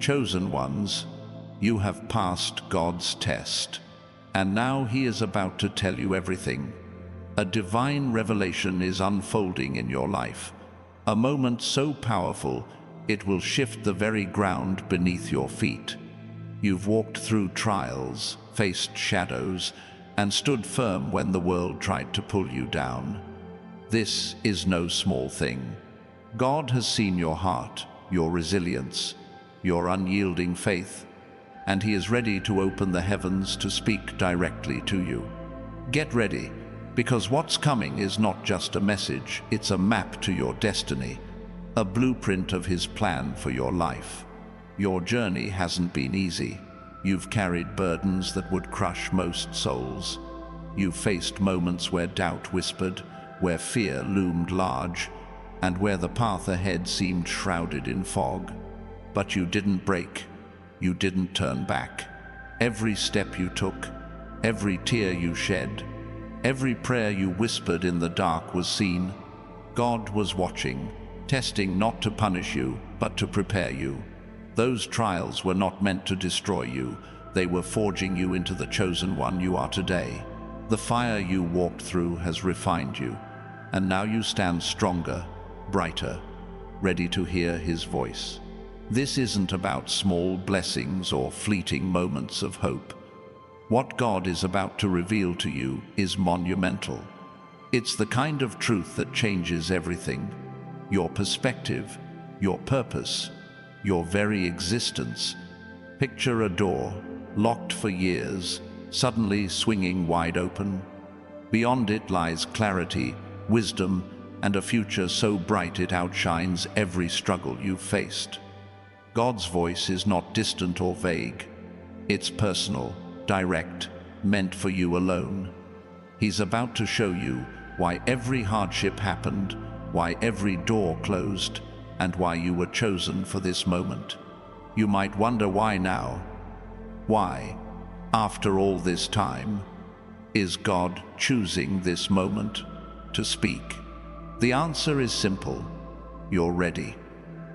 Chosen ones, you have passed God's test, and now He is about to tell you everything. A divine revelation is unfolding in your life, a moment so powerful it will shift the very ground beneath your feet. You've walked through trials, faced shadows, and stood firm when the world tried to pull you down. This is no small thing. God has seen your heart, your resilience, your unyielding faith, and He is ready to open the heavens to speak directly to you. Get ready, because what's coming is not just a message, it's a map to your destiny, a blueprint of His plan for your life. Your journey hasn't been easy. You've carried burdens that would crush most souls. You've faced moments where doubt whispered, where fear loomed large, and where the path ahead seemed shrouded in fog. But you didn't break. You didn't turn back. Every step you took, every tear you shed, every prayer you whispered in the dark was seen. God was watching, testing not to punish you, but to prepare you. Those trials were not meant to destroy you. They were forging you into the chosen one you are today. The fire you walked through has refined you, and now you stand stronger, brighter, ready to hear His voice. This isn't about small blessings or fleeting moments of hope. What God is about to reveal to you is monumental. It's the kind of truth that changes everything. Your perspective, your purpose, your very existence. Picture a door, locked for years, suddenly swinging wide open. Beyond it lies clarity, wisdom, and a future so bright it outshines every struggle you've faced. God's voice is not distant or vague. It's personal, direct, meant for you alone. He's about to show you why every hardship happened, why every door closed, and why you were chosen for this moment. You might wonder why now? Why, after all this time, is God choosing this moment to speak? The answer is simple. You're ready.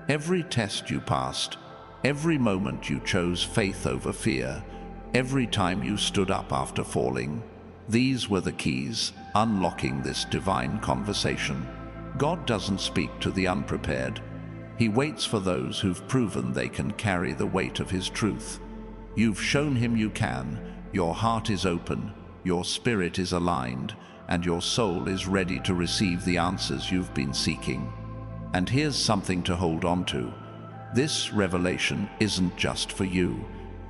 Every test you passed, every moment you chose faith over fear, every time you stood up after falling, these were the keys unlocking this divine conversation. God doesn't speak to the unprepared. He waits for those who've proven they can carry the weight of His truth. You've shown Him you can. Your heart is open, your spirit is aligned, and your soul is ready to receive the answers you've been seeking. And here's something to hold on to. This revelation isn't just for you.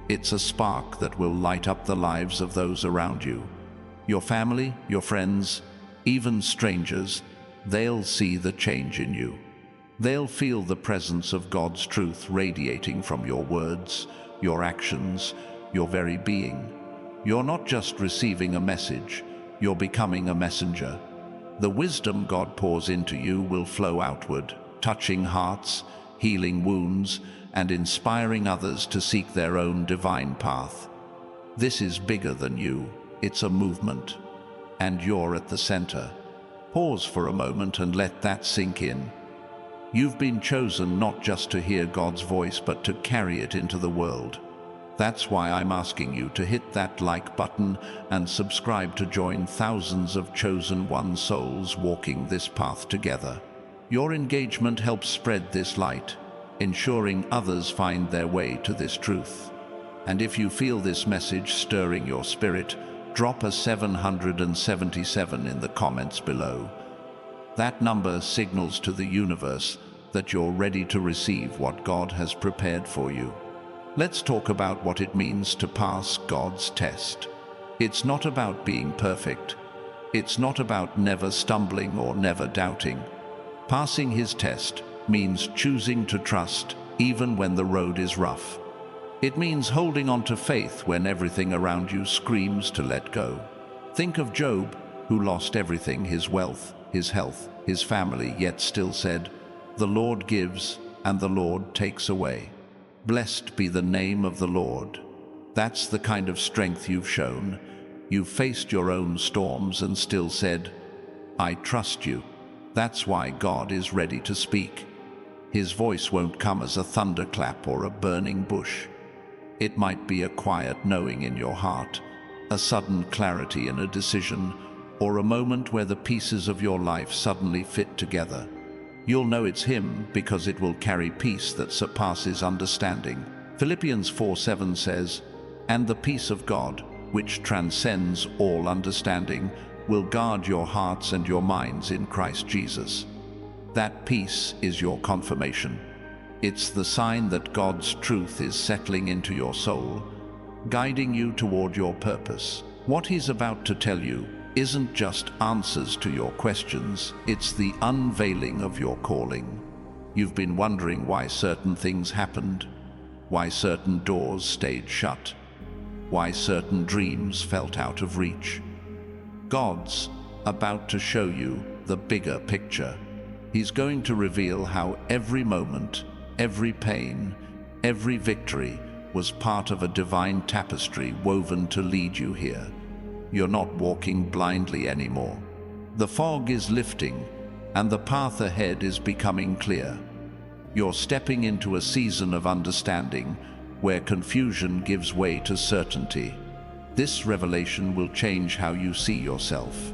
It's a spark that will light up the lives of those around you. Your family, your friends, even strangers, they'll see the change in you. They'll feel the presence of God's truth radiating from your words, your actions, your very being. You're not just receiving a message, you're becoming a messenger. The wisdom God pours into you will flow outward, touching hearts, healing wounds, and inspiring others to seek their own divine path. This is bigger than you. It's a movement, and you're at the center. Pause for a moment and let that sink in. You've been chosen not just to hear God's voice, but to carry it into the world. That's why I'm asking you to hit that like button and subscribe to join thousands of chosen one souls walking this path together. Your engagement helps spread this light, ensuring others find their way to this truth. And if you feel this message stirring your spirit, drop a 777 in the comments below. That number signals to the universe that you're ready to receive what God has prepared for you. Let's talk about what it means to pass God's test. It's not about being perfect. It's not about never stumbling or never doubting. Passing His test means choosing to trust even when the road is rough. It means holding on to faith when everything around you screams to let go. Think of Job, who lost everything, his wealth, his health, his family, yet still said, "The Lord gives and the Lord takes away. Blessed be the name of the Lord." That's the kind of strength you've shown. You've faced your own storms and still said, "I trust you." That's why God is ready to speak. His voice won't come as a thunderclap or a burning bush. It might be a quiet knowing in your heart, a sudden clarity in a decision, or a moment where the pieces of your life suddenly fit together. You'll know it's Him because it will carry peace that surpasses understanding. Philippians 4:7 says, "And the peace of God, which transcends all understanding, will guard your hearts and your minds in Christ Jesus." That peace is your confirmation. It's the sign that God's truth is settling into your soul, guiding you toward your purpose. What He's about to tell you isn't just answers to your questions, it's the unveiling of your calling. You've been wondering why certain things happened, why certain doors stayed shut, why certain dreams felt out of reach. God's about to show you the bigger picture. He's going to reveal how every moment, every pain, every victory was part of a divine tapestry woven to lead you here. You're not walking blindly anymore. The fog is lifting, and the path ahead is becoming clear. You're stepping into a season of understanding where confusion gives way to certainty. This revelation will change how you see yourself.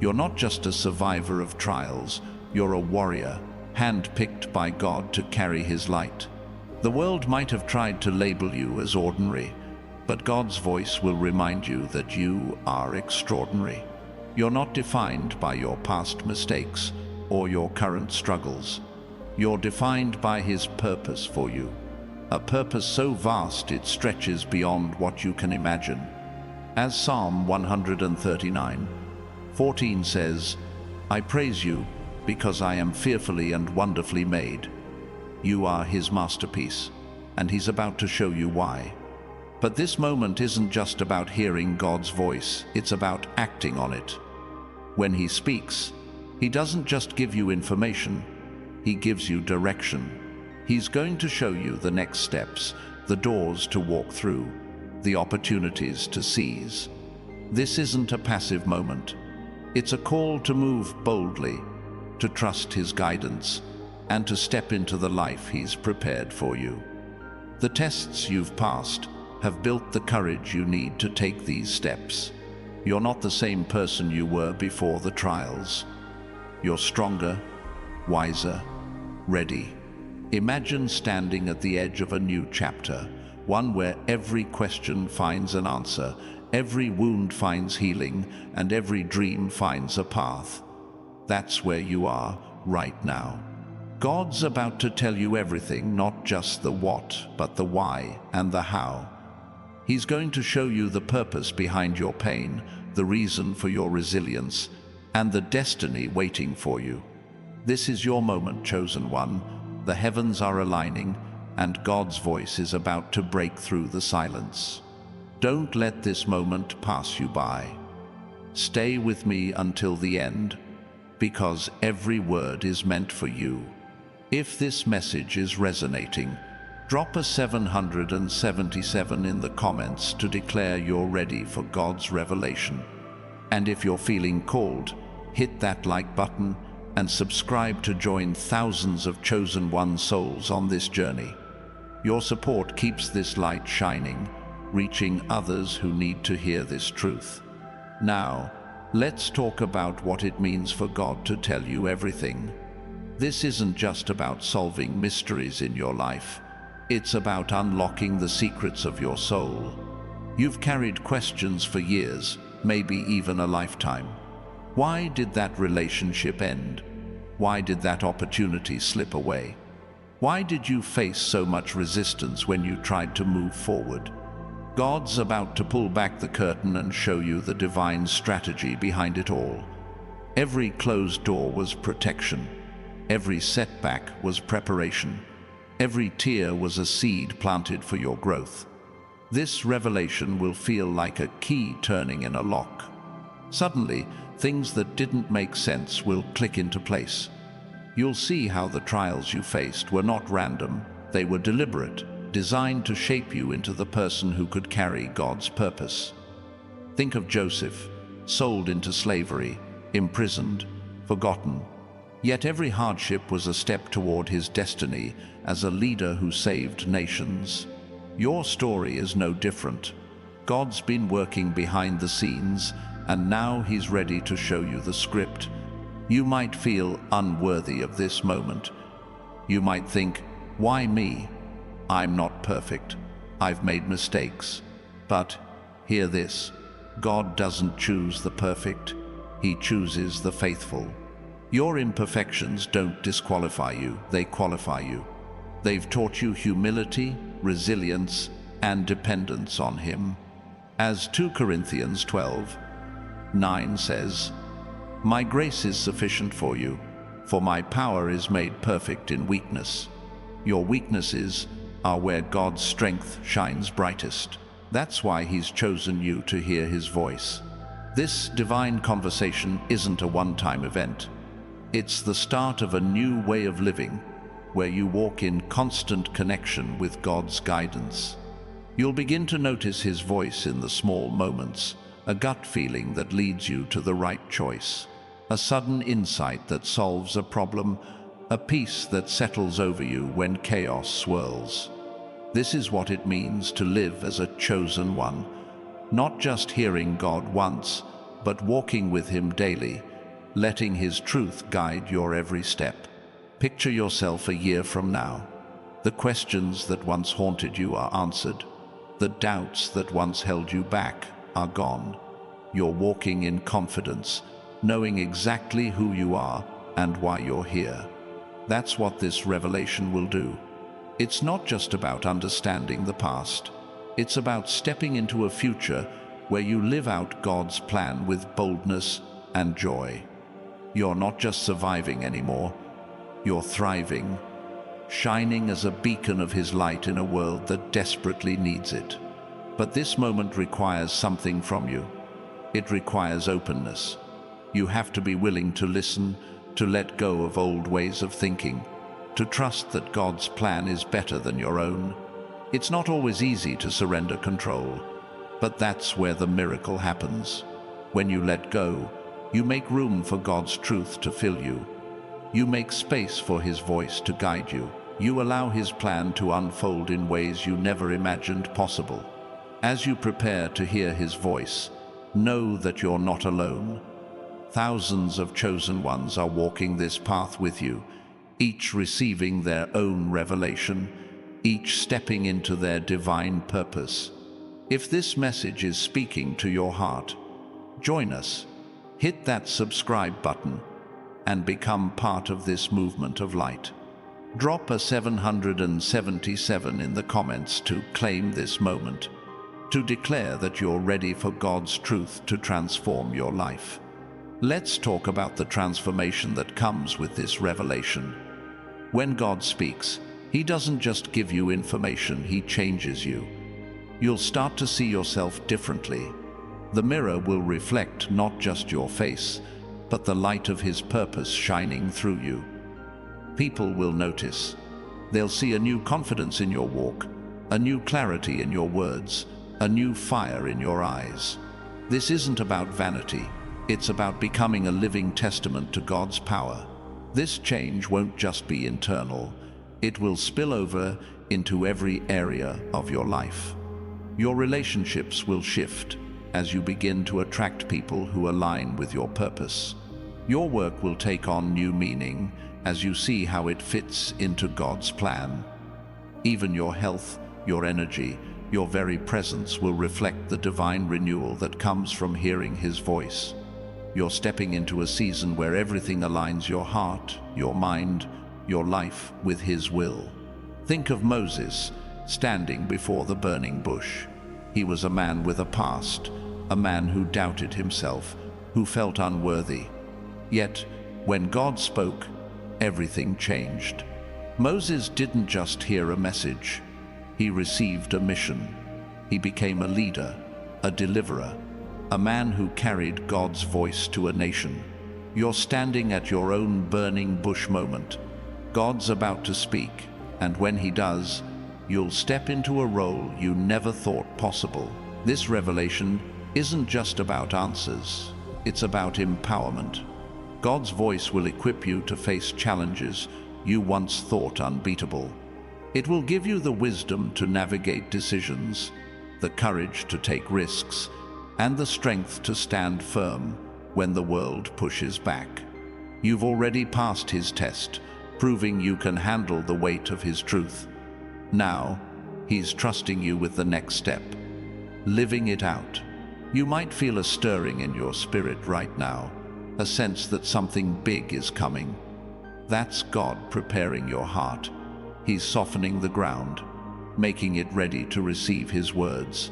You're not just a survivor of trials, you're a warrior, hand-picked by God to carry His light. The world might have tried to label you as ordinary, but God's voice will remind you that you are extraordinary. You're not defined by your past mistakes or your current struggles. You're defined by His purpose for you, a purpose so vast it stretches beyond what you can imagine. As Psalm 139:14 says, "I praise you because I am fearfully and wonderfully made." You are His masterpiece, and He's about to show you why. But this moment isn't just about hearing God's voice, it's about acting on it. When He speaks, He doesn't just give you information, He gives you direction. He's going to show you the next steps, the doors to walk through, the opportunities to seize. This isn't a passive moment. It's a call to move boldly, to trust His guidance, and to step into the life He's prepared for you. The tests you've passed have built the courage you need to take these steps. You're not the same person you were before the trials. You're stronger, wiser, ready. Imagine standing at the edge of a new chapter, one where every question finds an answer, every wound finds healing, and every dream finds a path. That's where you are right now. God's about to tell you everything, not just the what, but the why and the how. He's going to show you the purpose behind your pain, the reason for your resilience, and the destiny waiting for you. This is your moment, chosen one. The heavens are aligning, and God's voice is about to break through the silence. Don't let this moment pass you by. Stay with me until the end, because every word is meant for you. If this message is resonating, drop a 777 in the comments to declare you're ready for God's revelation. And if you're feeling called, hit that like button and subscribe to join thousands of chosen one souls on this journey. Your support keeps this light shining, reaching others who need to hear this truth. Now, let's talk about what it means for God to tell you everything. This isn't just about solving mysteries in your life. It's about unlocking the secrets of your soul. You've carried questions for years, maybe even a lifetime. Why did that relationship end? Why did that opportunity slip away? Why did you face so much resistance when you tried to move forward? God's about to pull back the curtain and show you the divine strategy behind it all. Every closed door was protection. Every setback was preparation. Every tear was a seed planted for your growth. This revelation will feel like a key turning in a lock. Suddenly, things that didn't make sense will click into place. You'll see how the trials you faced were not random, they were deliberate, designed to shape you into the person who could carry God's purpose. Think of Joseph, sold into slavery, imprisoned, forgotten. Yet every hardship was a step toward his destiny as a leader who saved nations. Your story is no different. God's been working behind the scenes, and now he's ready to show you the script. You might feel unworthy of this moment. You might think, why me? I'm not perfect. I've made mistakes. But hear this, God doesn't choose the perfect. He chooses the faithful. Your imperfections don't disqualify you, they qualify you. They've taught you humility, resilience, and dependence on him. As 2 Corinthians 12:9 says, "My grace is sufficient for you, for my power is made perfect in weakness." Your weaknesses are where God's strength shines brightest. That's why he's chosen you to hear his voice. This divine conversation isn't a one-time event. It's the start of a new way of living, where you walk in constant connection with God's guidance. You'll begin to notice his voice in the small moments, a gut feeling that leads you to the right choice, a sudden insight that solves a problem, a peace that settles over you when chaos swirls. This is what it means to live as a chosen one, not just hearing God once, but walking with him daily, letting his truth guide your every step. Picture yourself a year from now. The questions that once haunted you are answered. The doubts that once held you back are gone. You're walking in confidence, knowing exactly who you are and why you're here. That's what this revelation will do. It's not just about understanding the past. It's about stepping into a future where you live out God's plan with boldness and joy. You're not just surviving anymore. You're thriving, shining as a beacon of his light in a world that desperately needs it. But this moment requires something from you. It requires openness. You have to be willing to listen, to let go of old ways of thinking, to trust that God's plan is better than your own. It's not always easy to surrender control, but that's where the miracle happens. When you let go, you make room for God's truth to fill you. You make space for his voice to guide you. You allow his plan to unfold in ways you never imagined possible. As you prepare to hear his voice, know that you're not alone. Thousands of chosen ones are walking this path with you, each receiving their own revelation, each stepping into their divine purpose. If this message is speaking to your heart, join us. Hit that subscribe button and become part of this movement of light. Drop a 777 in the comments to claim this moment, to declare that you're ready for God's truth to transform your life. Let's talk about the transformation that comes with this revelation. When God speaks, he doesn't just give you information, he changes you. You'll start to see yourself differently. The mirror will reflect not just your face, but the light of his purpose shining through you. People will notice. They'll see a new confidence in your walk, a new clarity in your words, a new fire in your eyes. This isn't about vanity. It's about becoming a living testament to God's power. This change won't just be internal. It will spill over into every area of your life. Your relationships will shift as you begin to attract people who align with your purpose. Your work will take on new meaning as you see how it fits into God's plan. Even your health, your energy, your very presence will reflect the divine renewal that comes from hearing his voice. You're stepping into a season where everything aligns: your heart, your mind, your life with his will. Think of Moses standing before the burning bush. He was a man with a past, a man who doubted himself, who felt unworthy. Yet, when God spoke, everything changed. Moses didn't just hear a message. He received a mission. He became a leader, a deliverer, a man who carried God's voice to a nation. You're standing at your own burning bush moment. God's about to speak, and when he does, you'll step into a role you never thought possible. This revelation isn't just about answers, it's about empowerment. God's voice will equip you to face challenges you once thought unbeatable. It will give you the wisdom to navigate decisions, the courage to take risks, and the strength to stand firm when the world pushes back. You've already passed his test, proving you can handle the weight of his truth. Now, he's trusting you with the next step, living it out. You might feel a stirring in your spirit right now, a sense that something big is coming. That's God preparing your heart. He's softening the ground, making it ready to receive his words.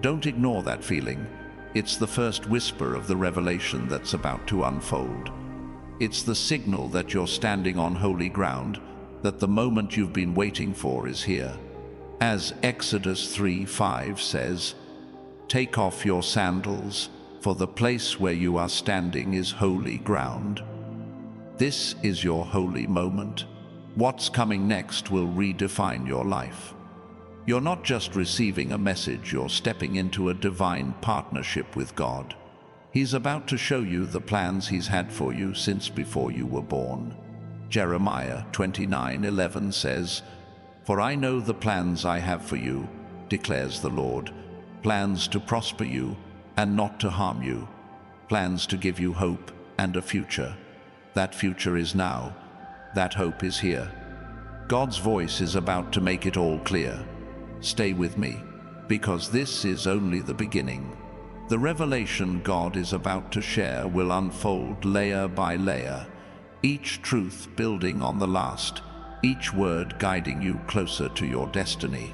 Don't ignore that feeling. It's the first whisper of the revelation that's about to unfold. It's the signal that you're standing on holy ground, that the moment you've been waiting for is here. As Exodus 3:5 says, "Take off your sandals, for the place where you are standing is holy ground." This is your holy moment. What's coming next will redefine your life. You're not just receiving a message, you're stepping into a divine partnership with God. He's about to show you the plans he's had for you since before you were born. Jeremiah 29:11 says, "For I know the plans I have for you, declares the Lord, plans to prosper you and not to harm you, plans to give you hope and a future." That future is now. That hope is here. God's voice is about to make it all clear. Stay with me, because this is only the beginning. The revelation God is about to share will unfold layer by layer, each truth building on the last, each word guiding you closer to your destiny.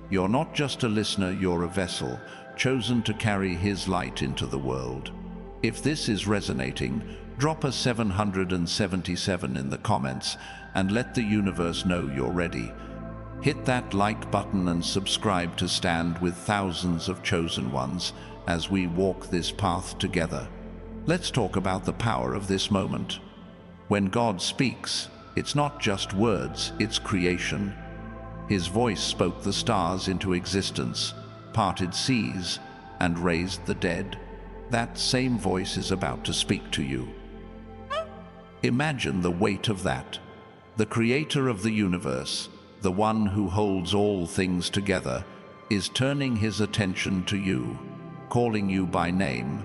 You're not just a listener, you're a vessel, chosen to carry his light into the world. If this is resonating, drop a 777 in the comments and let the universe know you're ready. Hit that like button and subscribe to stand with thousands of chosen ones as we walk this path together. Let's talk about the power of this moment. When God speaks, it's not just words, it's creation. His voice spoke the stars into existence, parted seas, and raised the dead. That same voice is about to speak to you. Imagine the weight of that. The creator of the universe, the one who holds all things together, is turning his attention to you, calling you by name,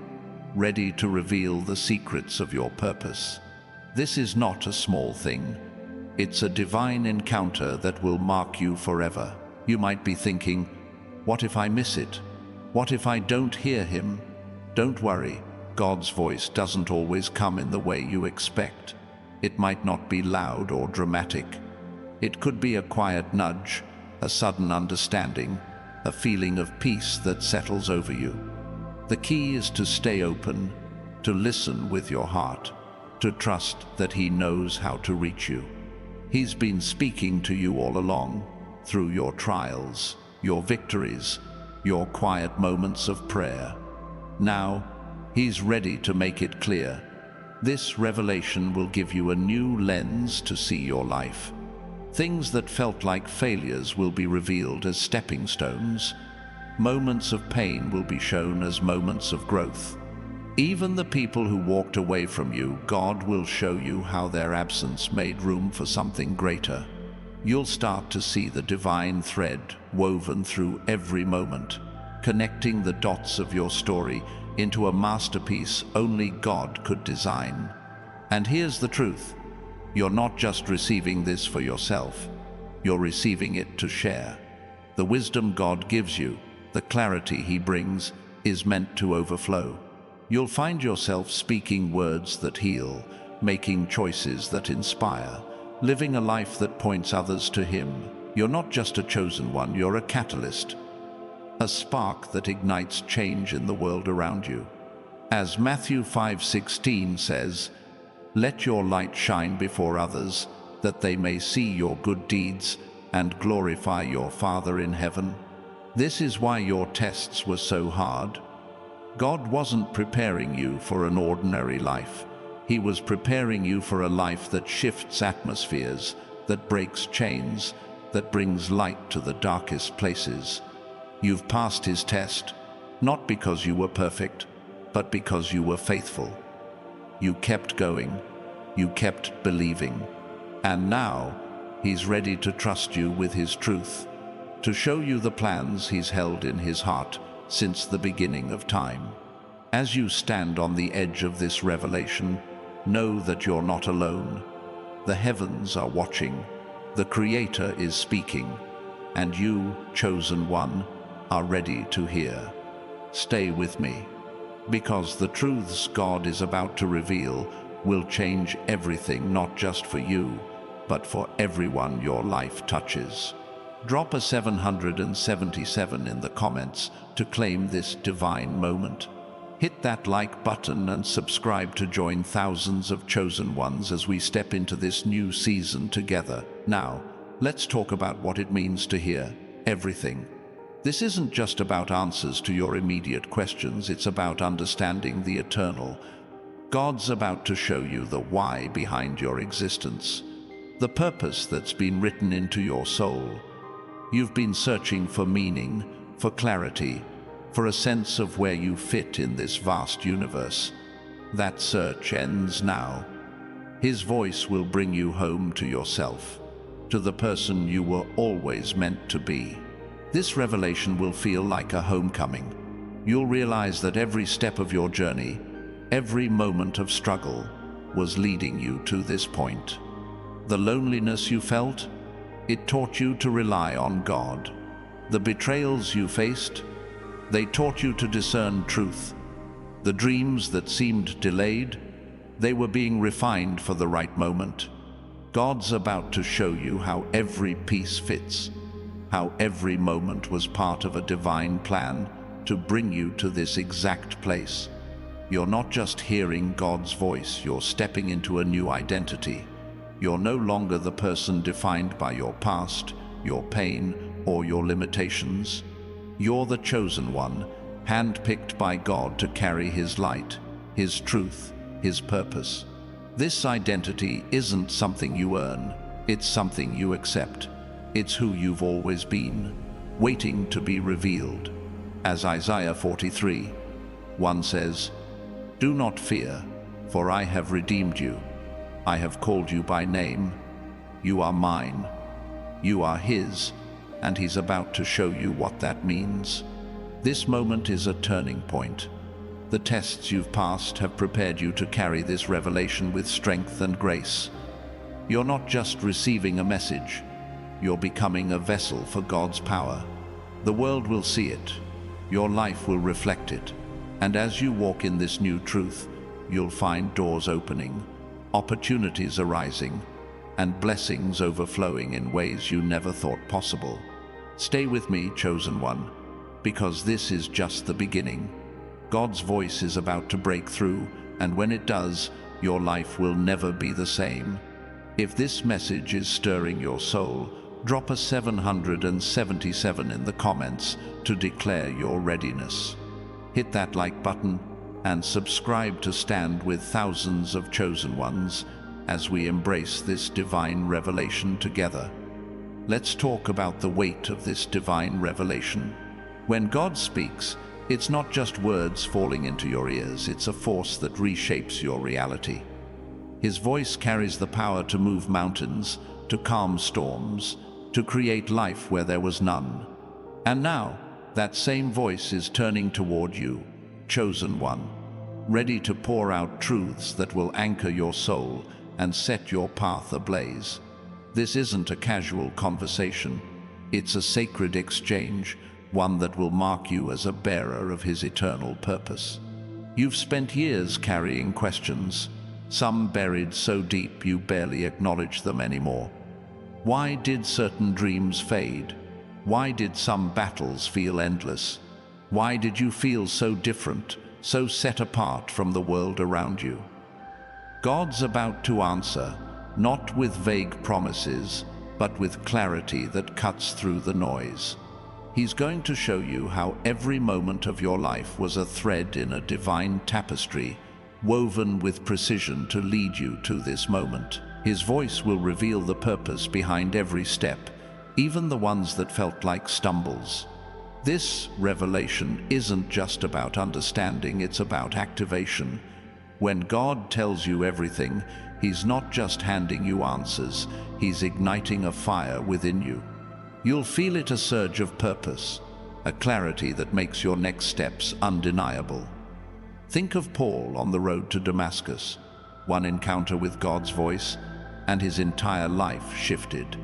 ready to reveal the secrets of your purpose. This is not a small thing. It's a divine encounter that will mark you forever. You might be thinking, what if I miss it? What if I don't hear him? Don't worry, God's voice doesn't always come in the way you expect. It might not be loud or dramatic. It could be a quiet nudge, a sudden understanding, a feeling of peace that settles over you. The key is to stay open, to listen with your heart, to trust that he knows how to reach you. He's been speaking to you all along, through your trials, your victories, your quiet moments of prayer. Now, he's ready to make it clear. This revelation will give you a new lens to see your life. Things that felt like failures will be revealed as stepping stones. Moments of pain will be shown as moments of growth. Even the people who walked away from you, God will show you how their absence made room for something greater. You'll start to see the divine thread woven through every moment, connecting the dots of your story into a masterpiece only God could design. And here's the truth. You're not just receiving this for yourself. You're receiving it to share. The wisdom God gives you, the clarity he brings, is meant to overflow. You'll find yourself speaking words that heal, making choices that inspire, living a life that points others to him. You're not just a chosen one, you're a catalyst, a spark that ignites change in the world around you. As Matthew 5:16 says, "Let your light shine before others, that they may see your good deeds and glorify your Father in heaven." This is why your tests were so hard. God wasn't preparing you for an ordinary life. He was preparing you for a life that shifts atmospheres, that breaks chains, that brings light to the darkest places. You've passed his test, not because you were perfect, but because you were faithful. You kept going. You kept believing. And now, he's ready to trust you with his truth, to show you the plans he's held in his heart since the beginning of time. As you stand on the edge of this revelation, know that you're not alone. The heavens are watching. The Creator is speaking. And you, chosen one, are ready to hear. Stay with me, because the truths God is about to reveal will change everything, not just for you, but for everyone your life touches. Drop a 777 in the comments to claim this divine moment. Hit that like button and subscribe to join thousands of chosen ones as we step into this new season together. Now, let's talk about what it means to hear everything. This isn't just about answers to your immediate questions, it's about understanding the eternal. God's about to show you the why behind your existence, the purpose that's been written into your soul. You've been searching for meaning, for clarity, for a sense of where you fit in this vast universe. That search ends now. His voice will bring you home to yourself, to the person you were always meant to be. This revelation will feel like a homecoming. You'll realize that every step of your journey, every moment of struggle, was leading you to this point. The loneliness you felt, it taught you to rely on God. The betrayals you faced, they taught you to discern truth. The dreams that seemed delayed, they were being refined for the right moment. God's about to show you how every piece fits, how every moment was part of a divine plan to bring you to this exact place. You're not just hearing God's voice, you're stepping into a new identity. You're no longer the person defined by your past, your pain, or your limitations. You're the chosen one, handpicked by God to carry His light, His truth, His purpose. This identity isn't something you earn, it's something you accept. It's who you've always been, waiting to be revealed. As Isaiah 43:1 says, "Do not fear, for I have redeemed you. I have called you by name. You are mine. You are His, and He's about to show you what that means." This moment is a turning point. The tests you've passed have prepared you to carry this revelation with strength and grace. You're not just receiving a message, you're becoming a vessel for God's power. The world will see it, your life will reflect it, and as you walk in this new truth, you'll find doors opening, opportunities arising, and blessings overflowing in ways you never thought possible. Stay with me, chosen one, because this is just the beginning. God's voice is about to break through, and when it does, your life will never be the same. If this message is stirring your soul, drop a 777 in the comments to declare your readiness. Hit that like button and subscribe to stand with thousands of chosen ones as we embrace this divine revelation together. Let's talk about the weight of this divine revelation. When God speaks, it's not just words falling into your ears, it's a force that reshapes your reality. His voice carries the power to move mountains, to calm storms, to create life where there was none. And now, that same voice is turning toward you, chosen one, ready to pour out truths that will anchor your soul and set your path ablaze. This isn't a casual conversation. It's a sacred exchange, one that will mark you as a bearer of His eternal purpose. You've spent years carrying questions, some buried so deep you barely acknowledge them anymore. Why did certain dreams fade? Why did some battles feel endless? Why did you feel so different, so set apart from the world around you? God's about to answer, not with vague promises, but with clarity that cuts through the noise. He's going to show you how every moment of your life was a thread in a divine tapestry, woven with precision to lead you to this moment. His voice will reveal the purpose behind every step, even the ones that felt like stumbles. This revelation isn't just about understanding, it's about activation. When God tells you everything, He's not just handing you answers, He's igniting a fire within you. You'll feel it, a surge of purpose, a clarity that makes your next steps undeniable. Think of Paul on the road to Damascus. One encounter with God's voice, and his entire life shifted.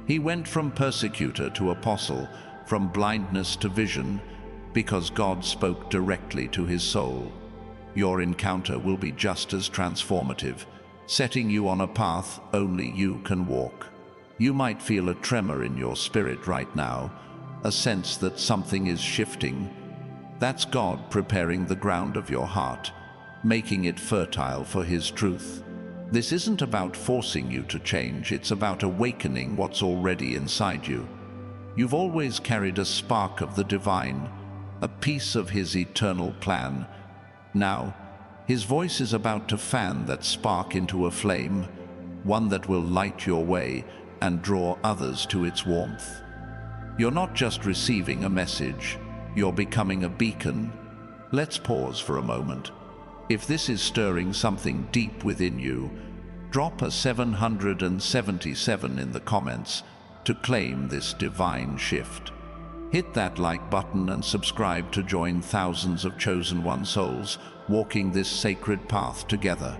He went from persecutor to apostle, from blindness to vision, because God spoke directly to his soul. Your encounter will be just as transformative, setting you on a path only you can walk. You might feel a tremor in your spirit right now, a sense that something is shifting. That's God preparing the ground of your heart, making it fertile for His truth. This isn't about forcing you to change, it's about awakening what's already inside you. You've always carried a spark of the divine, a piece of His eternal plan. Now, His voice is about to fan that spark into a flame, one that will light your way and draw others to its warmth. You're not just receiving a message, you're becoming a beacon. Let's pause for a moment. If this is stirring something deep within you, drop a 777 in the comments to claim this divine shift. Hit that like button and subscribe to join thousands of chosen one souls walking this sacred path together.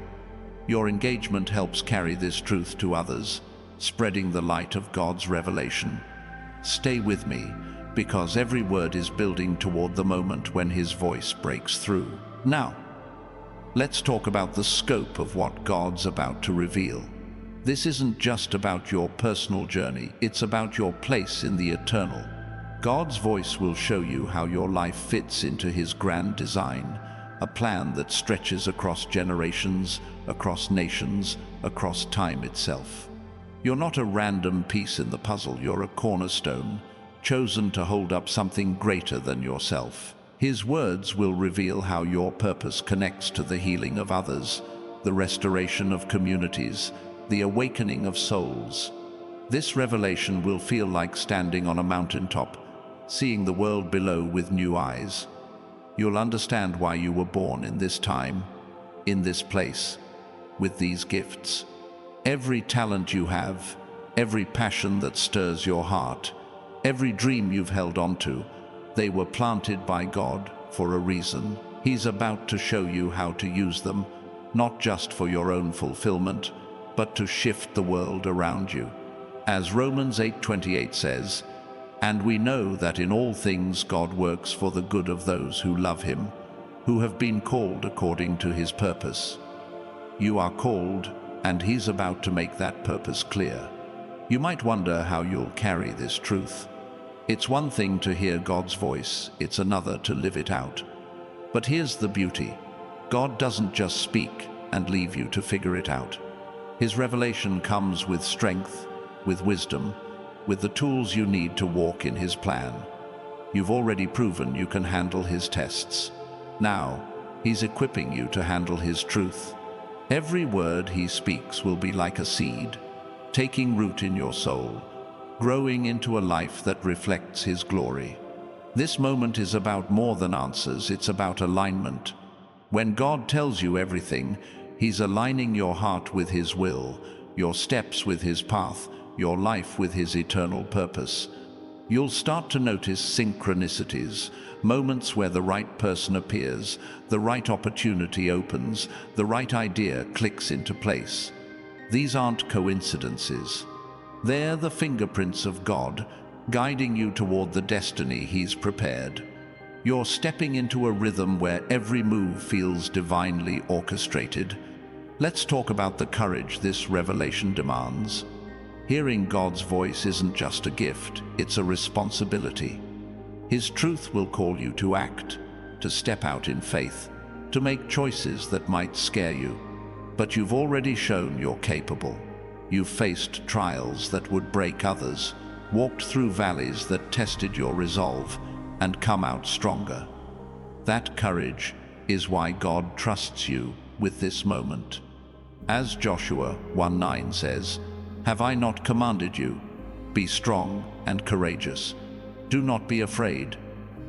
Your engagement helps carry this truth to others, spreading the light of God's revelation. Stay with me, because every word is building toward the moment when His voice breaks through. Now, let's talk about the scope of what God's about to reveal. This isn't just about your personal journey, it's about your place in the eternal. God's voice will show you how your life fits into His grand design, a plan that stretches across generations, across nations, across time itself. You're not a random piece in the puzzle, you're a cornerstone, chosen to hold up something greater than yourself. His words will reveal how your purpose connects to the healing of others, the restoration of communities, the awakening of souls. This revelation will feel like standing on a mountaintop, seeing the world below with new eyes. You'll understand why you were born in this time, in this place, with these gifts. Every talent you have, every passion that stirs your heart, every dream you've held onto, they were planted by God for a reason. He's about to show you how to use them, not just for your own fulfillment, but to shift the world around you. As Romans 8:28 says, "And we know that in all things God works for the good of those who love Him, who have been called according to His purpose." You are called, and He's about to make that purpose clear. You might wonder how you'll carry this truth. It's one thing to hear God's voice, it's another to live it out. But here's the beauty. God doesn't just speak and leave you to figure it out. His revelation comes with strength, with wisdom, with the tools you need to walk in His plan. You've already proven you can handle His tests. Now, He's equipping you to handle His truth. Every word He speaks will be like a seed, taking root in your soul, growing into a life that reflects His glory. This moment is about more than answers, it's about alignment. When God tells you everything, He's aligning your heart with His will, your steps with His path, your life with His eternal purpose. You'll start to notice synchronicities, moments where the right person appears, the right opportunity opens, the right idea clicks into place. These aren't coincidences. They're the fingerprints of God, guiding you toward the destiny He's prepared. You're stepping into a rhythm where every move feels divinely orchestrated. Let's talk about the courage this revelation demands. Hearing God's voice isn't just a gift, it's a responsibility. His truth will call you to act, to step out in faith, to make choices that might scare you. But you've already shown you're capable. You've faced trials that would break others, walked through valleys that tested your resolve, and come out stronger. That courage is why God trusts you with this moment. As Joshua 1:9 says, "Have I not commanded you? Be strong and courageous. Do not be afraid.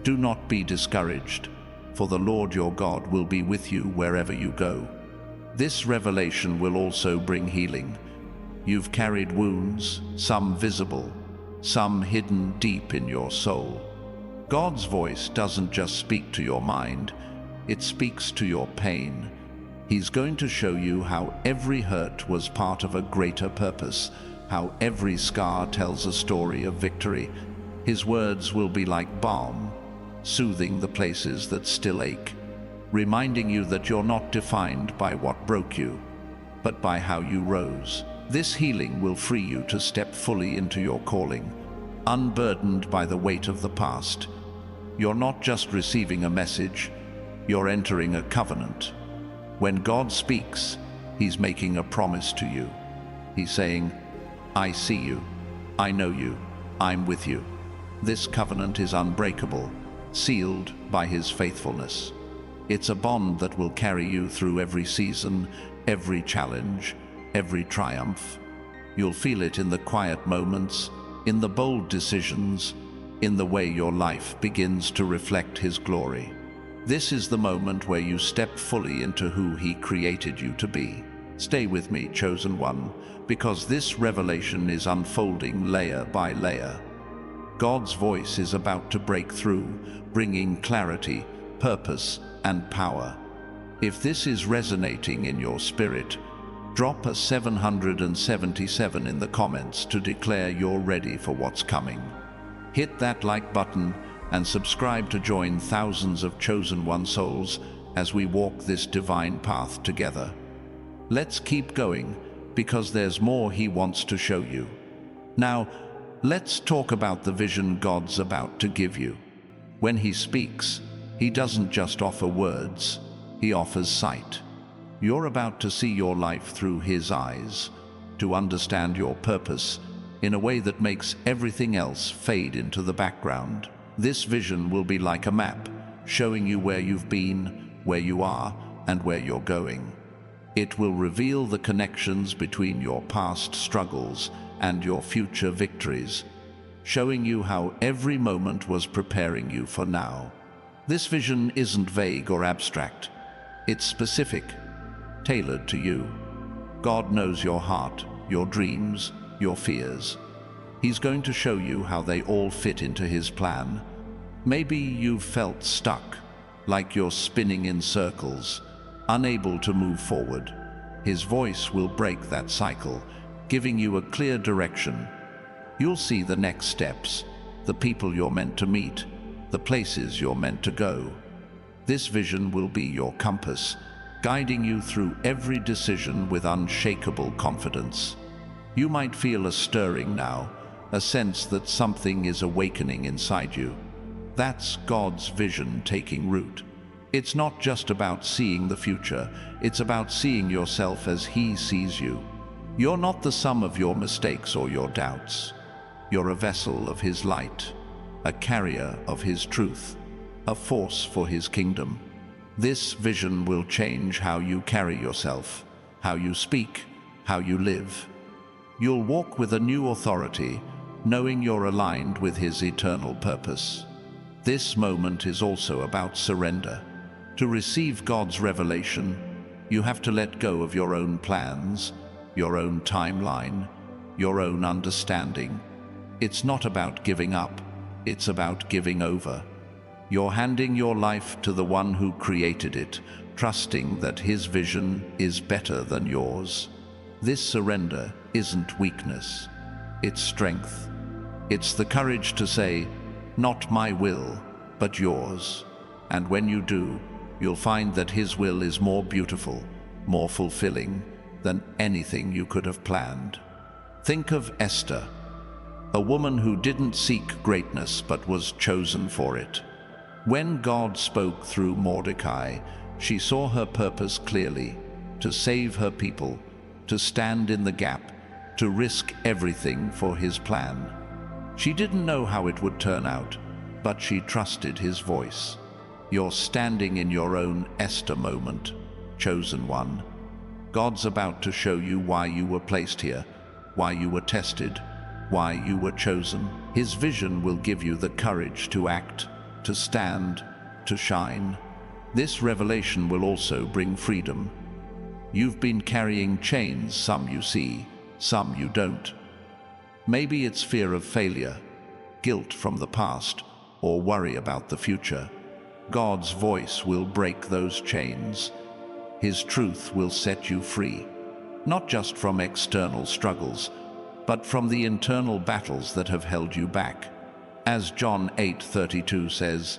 Do not be discouraged, for the Lord your God will be with you wherever you go." This revelation will also bring healing. You've carried wounds, some visible, some hidden deep in your soul. God's voice doesn't just speak to your mind, it speaks to your pain. He's going to show you how every hurt was part of a greater purpose, how every scar tells a story of victory. His words will be like balm, soothing the places that still ache, reminding you that you're not defined by what broke you, but by how you rose. This healing will free you to step fully into your calling, unburdened by the weight of the past. You're not just receiving a message, you're entering a covenant. When God speaks, He's making a promise to you. He's saying, I see you, I know you, I'm with you. This covenant is unbreakable, sealed by His faithfulness. It's a bond that will carry you through every season, every challenge, every triumph. You'll feel it in the quiet moments, in the bold decisions, in the way your life begins to reflect His glory. This is the moment where you step fully into who He created you to be. Stay with me, chosen one, because this revelation is unfolding layer by layer. God's voice is about to break through, bringing clarity, purpose, and power. If this is resonating in your spirit, drop a 777 in the comments to declare you're ready for what's coming. Hit that like button and subscribe to join thousands of chosen one souls as we walk this divine path together. Let's keep going, because there's more He wants to show you. Now, let's talk about the vision God's about to give you. When He speaks, He doesn't just offer words, He offers sight. You're about to see your life through His eyes, to understand your purpose in a way that makes everything else fade into the background. This vision will be like a map, showing you where you've been, where you are, and where you're going. It will reveal the connections between your past struggles and your future victories, showing you how every moment was preparing you for now. This vision isn't vague or abstract. It's specific, tailored to you. God knows your heart, your dreams, your fears. He's going to show you how they all fit into His plan. Maybe you've felt stuck, like you're spinning in circles, unable to move forward. His voice will break that cycle, giving you a clear direction. You'll see the next steps, the people you're meant to meet, the places you're meant to go. This vision will be your compass, guiding you through every decision with unshakable confidence. You might feel a stirring now, a sense that something is awakening inside you. That's God's vision taking root. It's not just about seeing the future, it's about seeing yourself as He sees you. You're not the sum of your mistakes or your doubts. You're a vessel of His light, a carrier of His truth, a force for His kingdom. This vision will change how you carry yourself, how you speak, how you live. You'll walk with a new authority, knowing you're aligned with His eternal purpose. This moment is also about surrender. To receive God's revelation, you have to let go of your own plans, your own timeline, your own understanding. It's not about giving up, it's about giving over. You're handing your life to the one who created it, trusting that His vision is better than yours. This surrender isn't weakness, it's strength. It's the courage to say, not my will, but yours. And when you do, you'll find that His will is more beautiful, more fulfilling than anything you could have planned. Think of Esther, a woman who didn't seek greatness but was chosen for it. When God spoke through Mordecai, she saw her purpose clearly, to save her people, to stand in the gap, to risk everything for His plan. She didn't know how it would turn out, but she trusted His voice. You're standing in your own Esther moment, chosen one. God's about to show you why you were placed here, why you were tested, why you were chosen. His vision will give you the courage to act, to stand, to shine. This revelation will also bring freedom. You've been carrying chains, some you see, some you don't. Maybe it's fear of failure, guilt from the past, or worry about the future. God's voice will break those chains. His truth will set you free, not just from external struggles, but from the internal battles that have held you back. As John 8:32 says,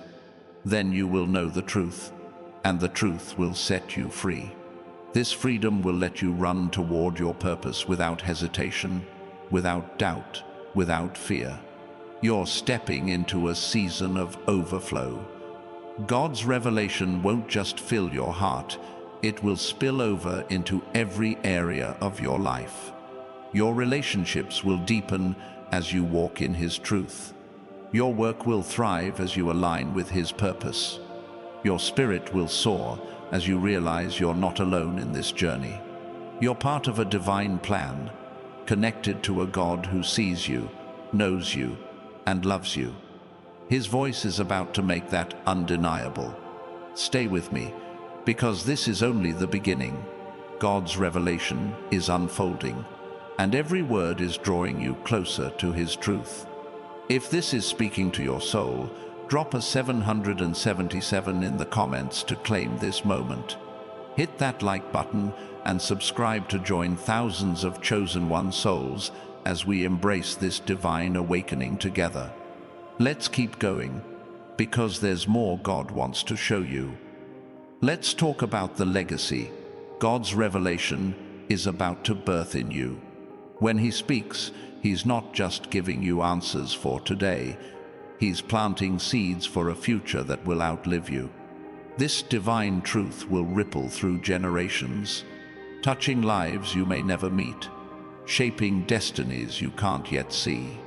"Then you will know the truth, and the truth will set you free." This freedom will let you run toward your purpose without hesitation, without doubt, without fear. You're stepping into a season of overflow. God's revelation won't just fill your heart, it will spill over into every area of your life. Your relationships will deepen as you walk in His truth. Your work will thrive as you align with His purpose. Your spirit will soar as you realize you're not alone in this journey. You're part of a divine plan, connected to a God who sees you, knows you, and loves you. His voice is about to make that undeniable. Stay with me, because this is only the beginning. God's revelation is unfolding, and every word is drawing you closer to His truth. If this is speaking to your soul, drop a 777 in the comments to claim this moment. Hit that like button and subscribe to join thousands of chosen one souls as we embrace this divine awakening together. Let's keep going, because there's more God wants to show you. Let's talk about the legacy God's revelation is about to birth in you. When He speaks, He's not just giving you answers for today. He's planting seeds for a future that will outlive you. This divine truth will ripple through generations, touching lives you may never meet, shaping destinies you can't yet see.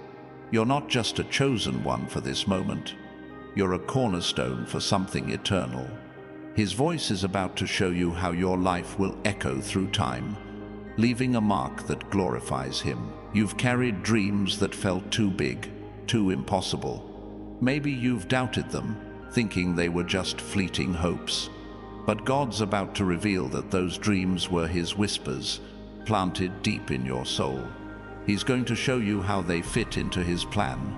You're not just a chosen one for this moment. You're a cornerstone for something eternal. His voice is about to show you how your life will echo through time, leaving a mark that glorifies Him. You've carried dreams that felt too big, too impossible. Maybe you've doubted them, thinking they were just fleeting hopes. But God's about to reveal that those dreams were His whispers, planted deep in your soul. He's going to show you how they fit into His plan,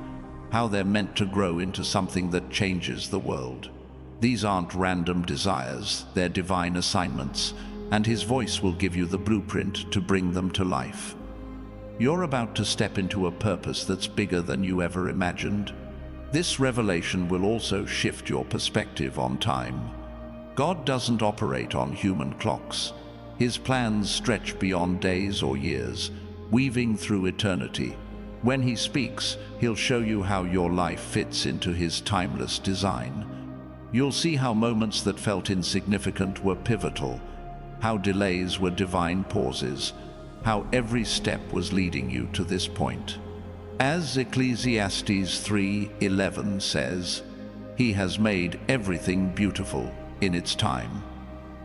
how they're meant to grow into something that changes the world. These aren't random desires, they're divine assignments, and His voice will give you the blueprint to bring them to life. You're about to step into a purpose that's bigger than you ever imagined. This revelation will also shift your perspective on time. God doesn't operate on human clocks. His plans stretch beyond days or years, weaving through eternity. When He speaks, He'll show you how your life fits into His timeless design. You'll see how moments that felt insignificant were pivotal, how delays were divine pauses, how every step was leading you to this point. As Ecclesiastes 3:11 says, He has made everything beautiful in its time.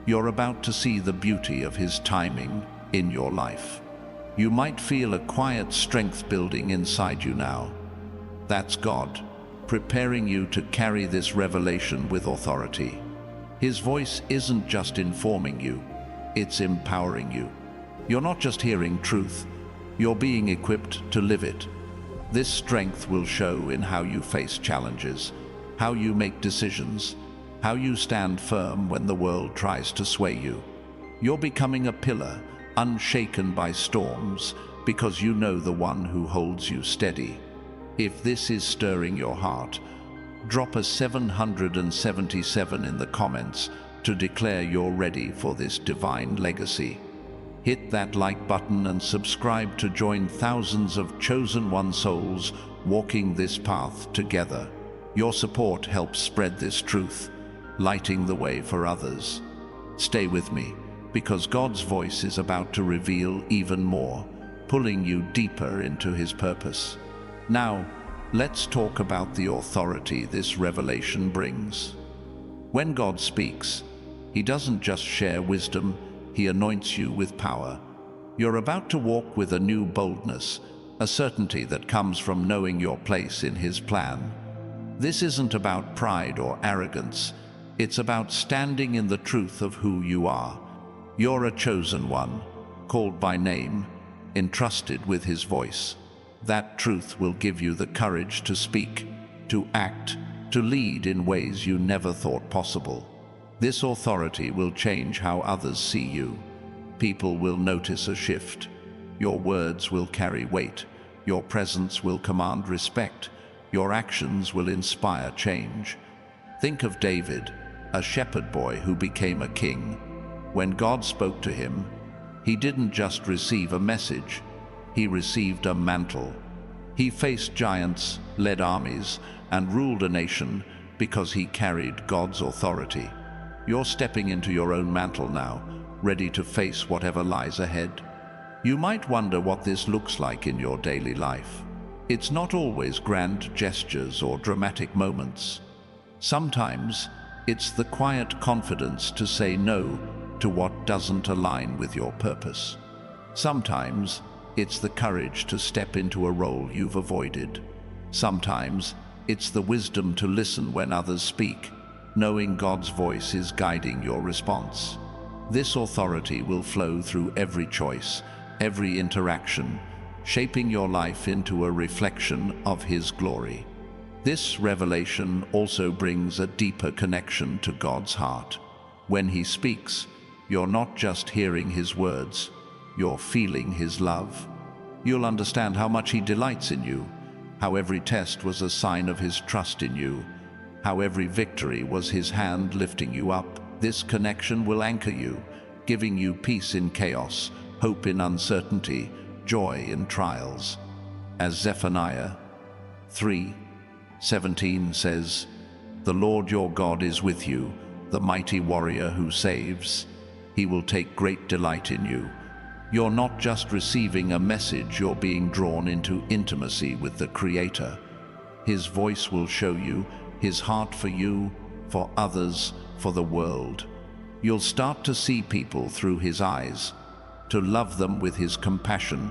You're about to see the beauty of His timing in your life. You might feel a quiet strength building inside you now. That's God, preparing you to carry this revelation with authority. His voice isn't just informing you, it's empowering you. You're not just hearing truth, you're being equipped to live it. This strength will show in how you face challenges, how you make decisions, how you stand firm when the world tries to sway you. You're becoming a pillar, unshaken by storms, because you know the one who holds you steady. If this is stirring your heart, drop a 777 in the comments to declare you're ready for this divine legacy. Hit that like button and subscribe to join thousands of chosen one souls walking this path together. Your support helps spread this truth, lighting the way for others. Stay with me, because God's voice is about to reveal even more, pulling you deeper into His purpose. Now, let's talk about the authority this revelation brings. When God speaks, He doesn't just share wisdom, He anoints you with power. You're about to walk with a new boldness, a certainty that comes from knowing your place in His plan. This isn't about pride or arrogance. It's about standing in the truth of who you are. You're a chosen one, called by name, entrusted with his voice. That truth will give you the courage to speak, to act, to lead in ways you never thought possible. This authority will change how others see you. People will notice a shift. Your words will carry weight. Your presence will command respect. Your actions will inspire change. Think of David, a shepherd boy who became a king. When God spoke to him, he didn't just receive a message, he received a mantle. He faced giants, led armies, and ruled a nation because he carried God's authority. You're stepping into your own mantle now, ready to face whatever lies ahead. You might wonder what this looks like in your daily life. It's not always grand gestures or dramatic moments. Sometimes it's the quiet confidence to say no to what doesn't align with your purpose. Sometimes it's the courage to step into a role you've avoided. Sometimes it's the wisdom to listen when others speak, knowing God's voice is guiding your response. This authority will flow through every choice, every interaction, shaping your life into a reflection of His glory. This revelation also brings a deeper connection to God's heart. When He speaks, you're not just hearing His words, you're feeling His love. You'll understand how much He delights in you, how every test was a sign of His trust in you, how every victory was His hand lifting you up. This connection will anchor you, giving you peace in chaos, hope in uncertainty, joy in trials. As Zephaniah 3:17 says, "The Lord your God is with you, the mighty warrior who saves. He will take great delight in you." You're not just receiving a message, you're being drawn into intimacy with the Creator. His voice will show you His heart for you, for others, for the world. You'll start to see people through His eyes, to love them with His compassion,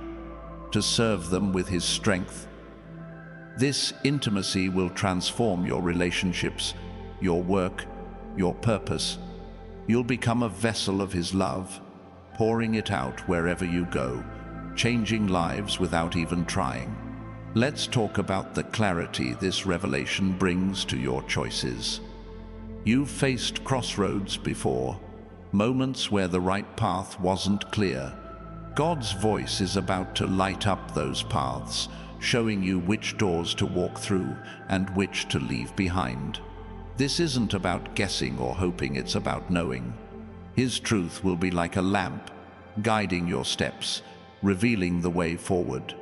to serve them with His strength. This intimacy will transform your relationships, your work, your purpose. You'll become a vessel of His love, pouring it out wherever you go, changing lives without even trying. Let's talk about the clarity this revelation brings to your choices. You've faced crossroads before, moments where the right path wasn't clear. God's voice is about to light up those paths, showing you which doors to walk through and which to leave behind. This isn't about guessing or hoping, it's about knowing. His truth will be like a lamp, guiding your steps, revealing the way forward.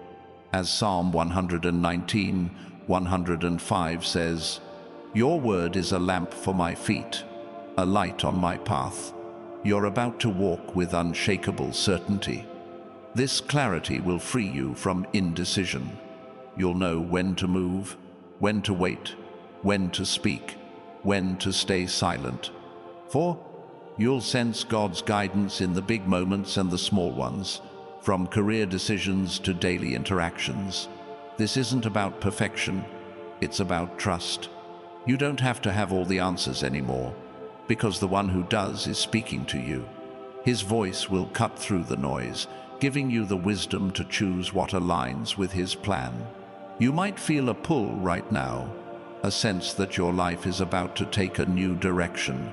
As Psalm 119:105 says, "Your word is a lamp for my feet, a light on my path." You're about to walk with unshakable certainty. This clarity will free you from indecision. You'll know when to move, when to wait, when to speak, when to stay silent. For you'll sense God's guidance in the big moments and the small ones, from career decisions to daily interactions. This isn't about perfection, it's about trust. You don't have to have all the answers anymore, because the one who does is speaking to you. His voice will cut through the noise, giving you the wisdom to choose what aligns with His plan. You might feel a pull right now, a sense that your life is about to take a new direction.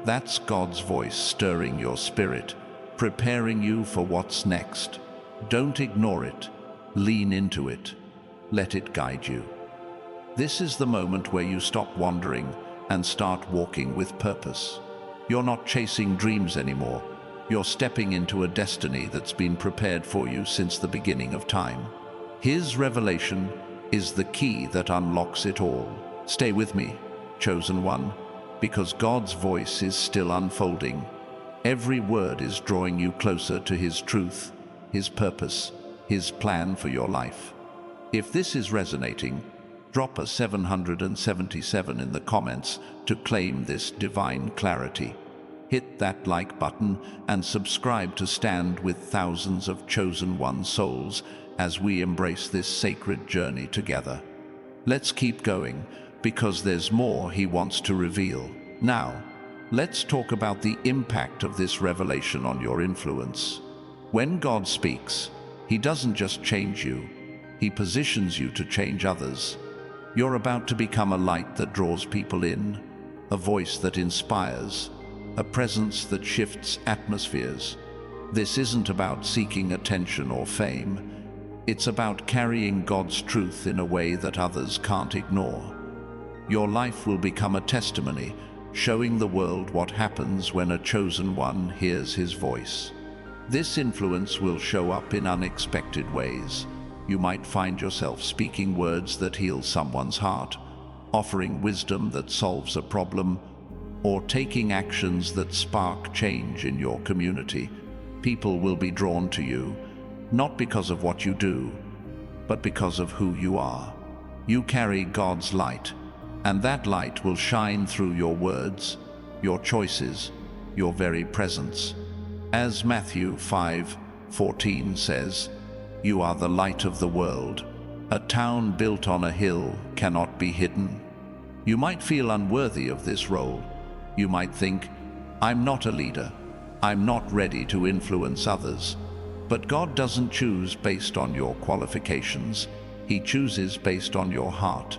That's God's voice stirring your spirit, preparing you for what's next. Don't ignore it. Lean into it. Let it guide you. This is the moment where you stop wandering and start walking with purpose. You're not chasing dreams anymore. You're stepping into a destiny that's been prepared for you since the beginning of time. His revelation is the key that unlocks it all. Stay with me, chosen one, because God's voice is still unfolding. Every word is drawing you closer to His truth, His purpose, His plan for your life. If this is resonating, drop a 777 in the comments to claim this divine clarity. Hit that like button and subscribe to stand with thousands of chosen one souls as we embrace this sacred journey together. Let's keep going, because there's more He wants to reveal. Now, let's talk about the impact of this revelation on your influence. When God speaks, He doesn't just change you, He positions you to change others. You're about to become a light that draws people in, a voice that inspires, a presence that shifts atmospheres. This isn't about seeking attention or fame. It's about carrying God's truth in a way that others can't ignore. Your life will become a testimony, showing the world what happens when a chosen one hears His voice. This influence will show up in unexpected ways. You might find yourself speaking words that heal someone's heart, offering wisdom that solves a problem, or taking actions that spark change in your community. People will be drawn to you, not because of what you do, but because of who you are. You carry God's light, and that light will shine through your words, your choices, your very presence. As Matthew 5:14 says, "You are the light of the world. A town built on a hill cannot be hidden." You might feel unworthy of this role. You might think, "I'm not a leader. I'm not ready to influence others." But God doesn't choose based on your qualifications. He chooses based on your heart.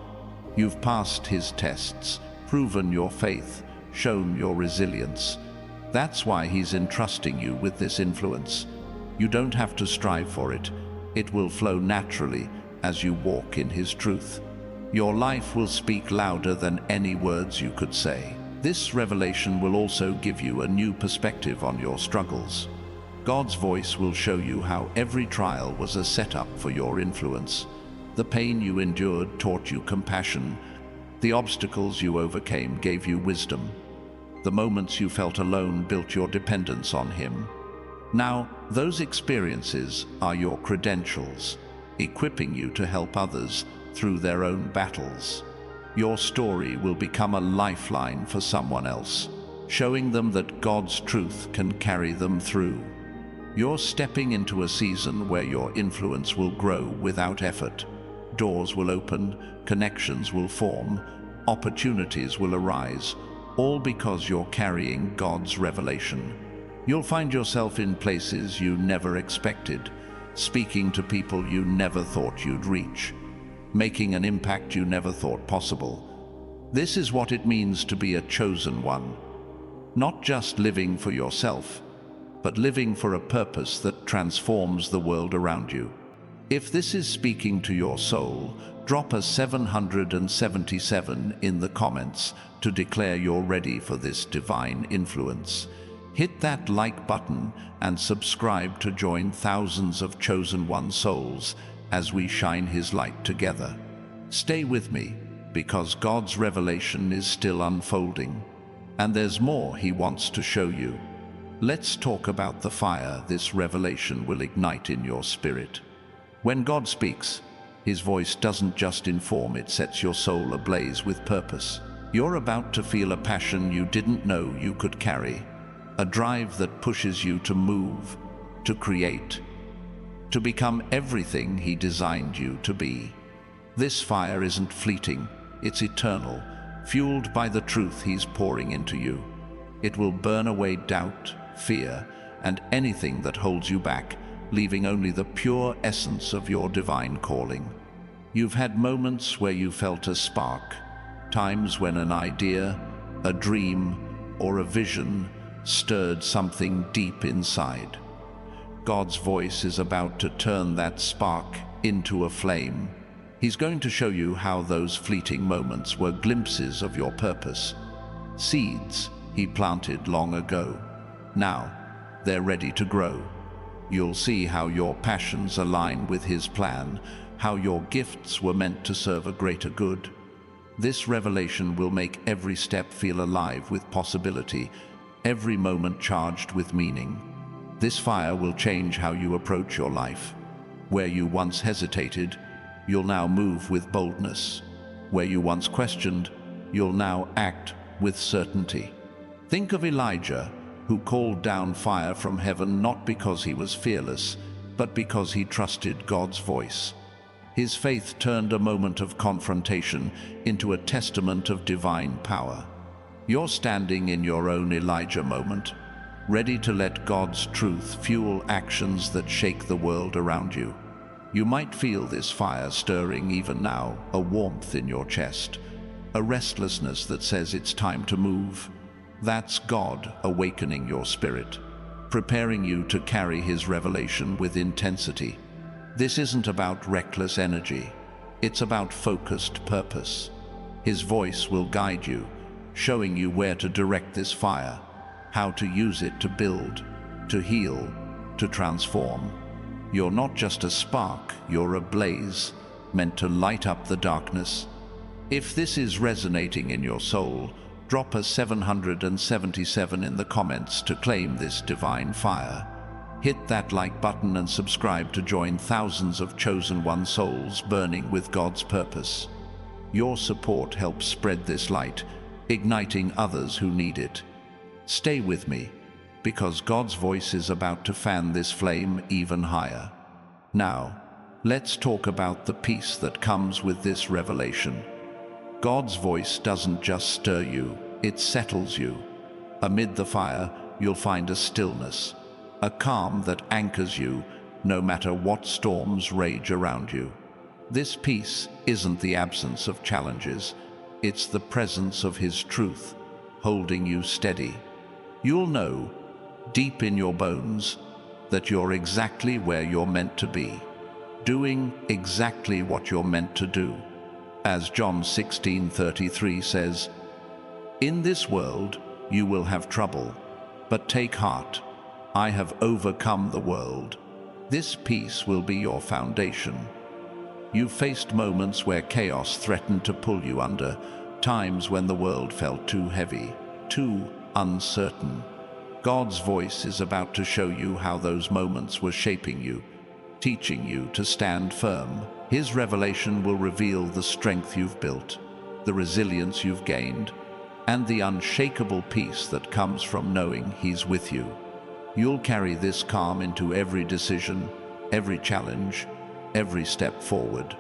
You've passed His tests, proven your faith, shown your resilience. That's why He's entrusting you with this influence. You don't have to strive for it. It will flow naturally as you walk in His truth. Your life will speak louder than any words you could say. This revelation will also give you a new perspective on your struggles. God's voice will show you how every trial was a setup for your influence. The pain you endured taught you compassion. The obstacles you overcame gave you wisdom. The moments you felt alone built your dependence on Him. Now, those experiences are your credentials, equipping you to help others through their own battles. Your story will become a lifeline for someone else, showing them that God's truth can carry them through. You're stepping into a season where your influence will grow without effort. Doors will open, connections will form, opportunities will arise, all because you're carrying God's revelation. You'll find yourself in places you never expected, speaking to people you never thought you'd reach, making an impact you never thought possible. This is what it means to be a chosen one. Not just living for yourself, but living for a purpose that transforms the world around you. If this is speaking to your soul, drop a 777 in the comments to declare you're ready for this divine influence. Hit that like button and subscribe to join thousands of chosen one souls as we shine His light together. Stay with me, because God's revelation is still unfolding, and there's more He wants to show you. Let's talk about the fire this revelation will ignite in your spirit. When God speaks, His voice doesn't just inform, it sets your soul ablaze with purpose. You're about to feel a passion you didn't know you could carry, a drive that pushes you to move, to create, to become everything He designed you to be. This fire isn't fleeting, it's eternal, fueled by the truth He's pouring into you. It will burn away doubt, fear, and anything that holds you back, leaving only the pure essence of your divine calling. You've had moments where you felt a spark, times when an idea, a dream, or a vision stirred something deep inside. God's voice is about to turn that spark into a flame. He's going to show you how those fleeting moments were glimpses of your purpose, seeds He planted long ago. Now, they're ready to grow. You'll see how your passions align with His plan, how your gifts were meant to serve a greater good. This revelation will make every step feel alive with possibility, every moment charged with meaning. This fire will change how you approach your life. Where you once hesitated, you'll now move with boldness. Where you once questioned, you'll now act with certainty. Think of Elijah, who called down fire from heaven not because he was fearless, but because he trusted God's voice. His faith turned a moment of confrontation into a testament of divine power. You're standing in your own Elijah moment, ready to let God's truth fuel actions that shake the world around you. You might feel this fire stirring even now, a warmth in your chest, a restlessness that says it's time to move. That's God awakening your spirit, preparing you to carry His revelation with intensity. This isn't about reckless energy. It's about focused purpose. His voice will guide you, showing you where to direct this fire, how to use it to build, to heal, to transform. You're not just a spark, you're a blaze, meant to light up the darkness. If this is resonating in your soul, drop a 777 in the comments to claim this divine fire. Hit that like button and subscribe to join thousands of chosen one souls burning with God's purpose. Your support helps spread this light, igniting others who need it. Stay with me, because God's voice is about to fan this flame even higher. Now, let's talk about the peace that comes with this revelation. God's voice doesn't just stir you, it settles you. Amid the fire, you'll find a stillness, a calm that anchors you no matter what storms rage around you. This peace isn't the absence of challenges, it's the presence of His truth, holding you steady. You'll know, deep in your bones, that you're exactly where you're meant to be, doing exactly what you're meant to do. As John 16:33 says, "In this world you will have trouble, but take heart, I have overcome the world." This peace will be your foundation. You've faced moments where chaos threatened to pull you under, times when the world felt too heavy, too uncertain. God's voice is about to show you how those moments were shaping you, teaching you to stand firm. His revelation will reveal the strength you've built, the resilience you've gained, and the unshakable peace that comes from knowing He's with you. You'll carry this calm into every decision, every challenge, every step forward.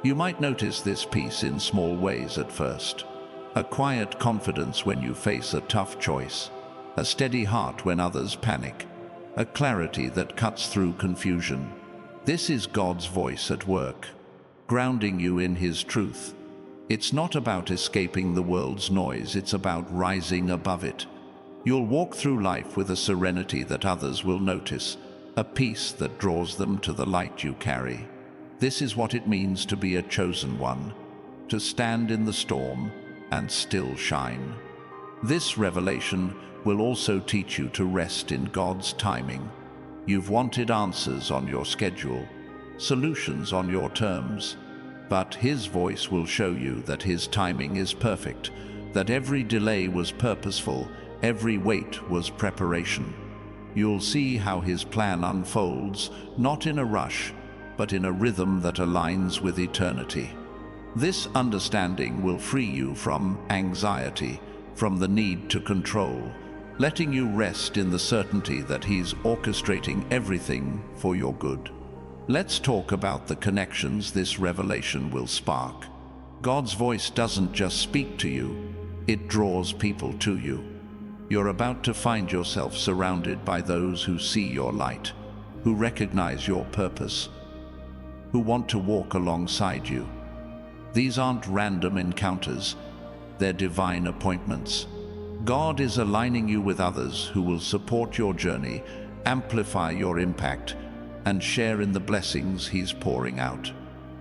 You might notice this peace in small ways at first. A quiet confidence when you face a tough choice, a steady heart when others panic, a clarity that cuts through confusion. This is God's voice at work, grounding you in His truth. It's not about escaping the world's noise, it's about rising above it. You'll walk through life with a serenity that others will notice, a peace that draws them to the light you carry. This is what it means to be a chosen one, to stand in the storm and still shine. This revelation will also teach you to rest in God's timing. You've wanted answers on your schedule, solutions on your terms, but His voice will show you that His timing is perfect, that every delay was purposeful, every wait was preparation. You'll see how His plan unfolds, not in a rush, but in a rhythm that aligns with eternity. This understanding will free you from anxiety, from the need to control, letting you rest in the certainty that He's orchestrating everything for your good. Let's talk about the connections this revelation will spark. God's voice doesn't just speak to you, it draws people to you. You're about to find yourself surrounded by those who see your light, who recognize your purpose, who want to walk alongside you. These aren't random encounters, they're divine appointments. God is aligning you with others who will support your journey, amplify your impact, and share in the blessings He's pouring out.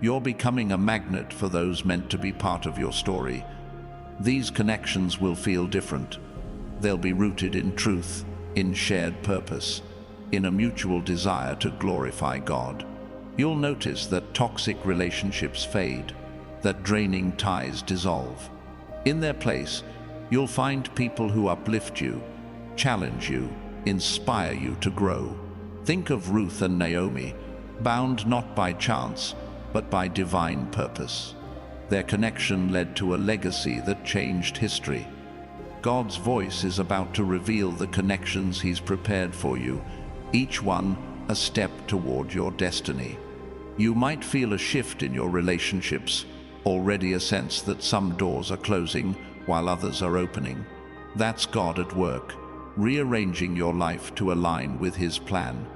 You're becoming a magnet for those meant to be part of your story. These connections will feel different. They'll be rooted in truth, in shared purpose, in a mutual desire to glorify God. You'll notice that toxic relationships fade, that draining ties dissolve. In their place, you'll find people who uplift you, challenge you, inspire you to grow. Think of Ruth and Naomi, bound not by chance, but by divine purpose. Their connection led to a legacy that changed history. God's voice is about to reveal the connections He's prepared for you, each one a step toward your destiny. You might feel a shift in your relationships, already a sense that some doors are closing while others are opening. That's God at work, rearranging your life to align with His plan.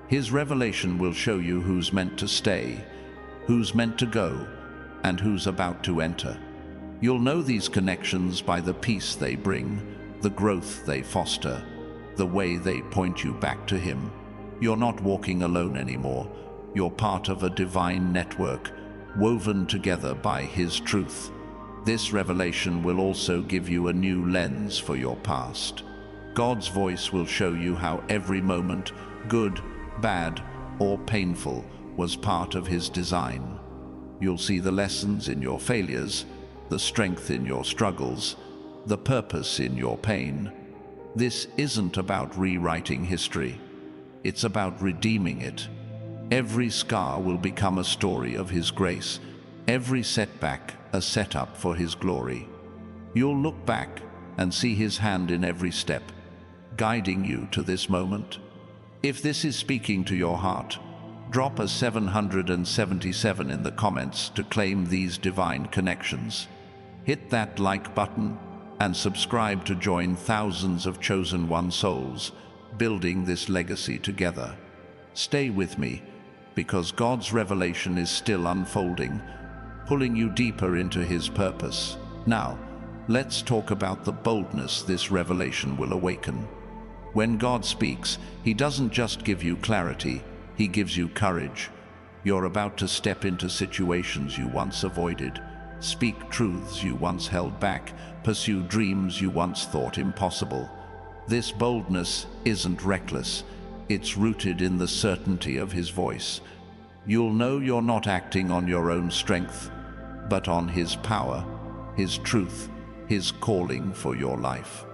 His revelation will show you who's meant to stay, who's meant to go, and who's about to enter. You'll know these connections by the peace they bring, the growth they foster, the way they point you back to Him. You're not walking alone anymore. You're part of a divine network, woven together by His truth. This revelation will also give you a new lens for your past. God's voice will show you how every moment, good, bad, or painful, was part of His design. You'll see the lessons in your failures, the strength in your struggles, the purpose in your pain. This isn't about rewriting history. It's about redeeming it. Every scar will become a story of His grace, every setback a setup for His glory. You'll look back and see His hand in every step, guiding you to this moment. If this is speaking to your heart, drop a 777 in the comments to claim these divine connections. Hit that like button and subscribe to join thousands of chosen one souls building this legacy together. Stay with me, because God's revelation is still unfolding, pulling you deeper into His purpose. Now, let's talk about the boldness this revelation will awaken. When God speaks, He doesn't just give you clarity, He gives you courage. You're about to step into situations you once avoided, speak truths you once held back, pursue dreams you once thought impossible. This boldness isn't reckless, it's rooted in the certainty of His voice. You'll know you're not acting on your own strength, but on His power, His truth, His calling for your life.